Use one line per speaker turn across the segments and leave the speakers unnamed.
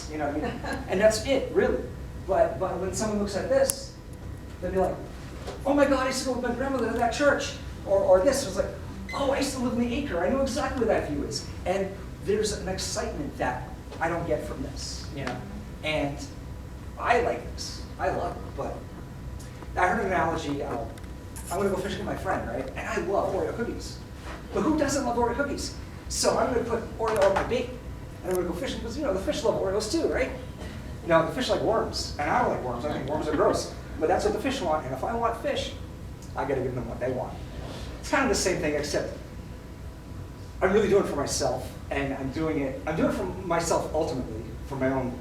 friends, and that's it, really. But when someone looks at this, they'll be like, oh my God, I used to go with my grandmother to that church. Or this was like, oh, I used to live in the acre. I know exactly where that view is. And there's an excitement that I don't get from this, And I like this. I love it. But I heard an analogy. I'm going to go fishing with my friend, right? And I love Oreo cookies. But who doesn't love Oreo cookies? So I'm going to put Oreo on my bait. And I'm going to go fishing because, the fish love Oreos too, right? The fish like worms. And I don't like worms. I think worms are gross. But that's what the fish want. And if I want fish, I got to give them what they want. It's kind of the same thing, except I'm really doing it for myself. And I'm doing it for myself ultimately, for my own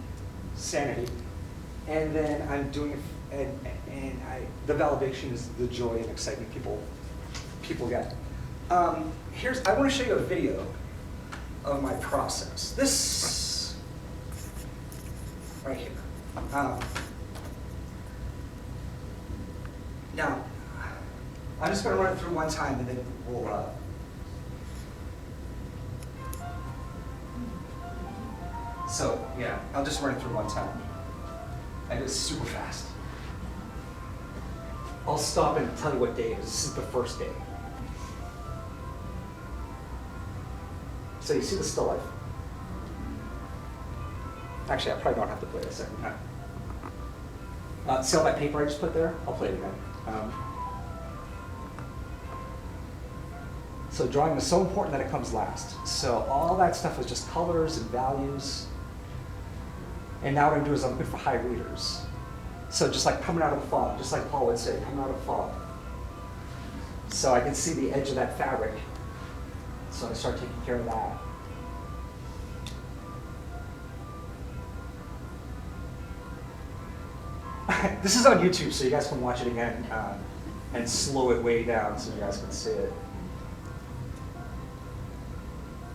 sanity. And then I'm doing it, the validation is the joy and excitement people get. I want to show you a video of my process. This, right here. Now, I'm just going to run it through one time and then we'll, so yeah, I'll just run it through one time. And it's super fast. I'll stop and tell you what day it is. This is the first day. So you see the still life. Actually, I probably don't have to play it a second time. See all that paper I just put there? I'll play it again. So drawing is so important that it comes last. So all that stuff is just colors and values. And now what I'm doing is I'm looking for high readers. So just like coming out of the fog, just like Paul would say, coming out of the fog. So I can see the edge of that fabric. So I start taking care of that. This is on YouTube, so you guys can watch it again and slow it way down so you guys can see it.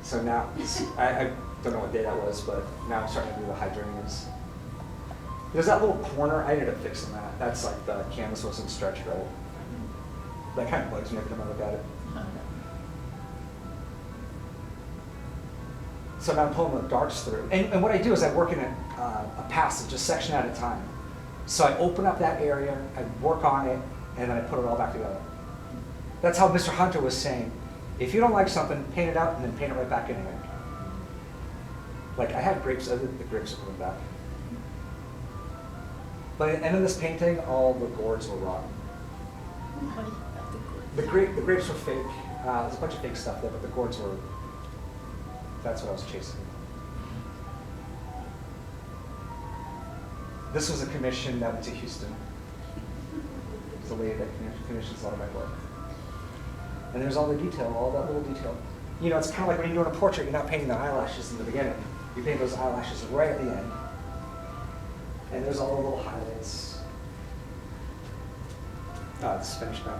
So now, I don't know what day that was, but now I'm starting to do the hydrangeas. There's that little corner, I ended up fixing that. That's like the canvas wasn't stretched right. That kind of bugs me every time I look at it. So now I'm pulling the darts through. And what I do is I work in a passage, a section at a time. So I open up that area, I work on it, and then I put it all back together. That's how Mr. Hunter was saying, if you don't like something, paint it out and then paint it right back in again. Like I had grapes, the grapes are coming back. But at the end of this painting, all the gourds were rotten. The grapes were fake. There's a bunch of fake stuff there, but the gourds were, that's what I was chasing. This was a commission that went to Houston. It's a lady that commissions a lot of my work. And there's all the detail, all that little detail. It's kind of like when you're doing a portrait, you're not painting the eyelashes in the beginning. You paint those eyelashes right at the end. And there's all the little highlights. Oh, it's finished now.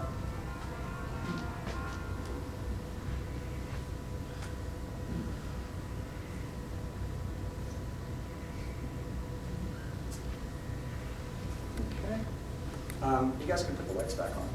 Okay. You guys can put the lights back on.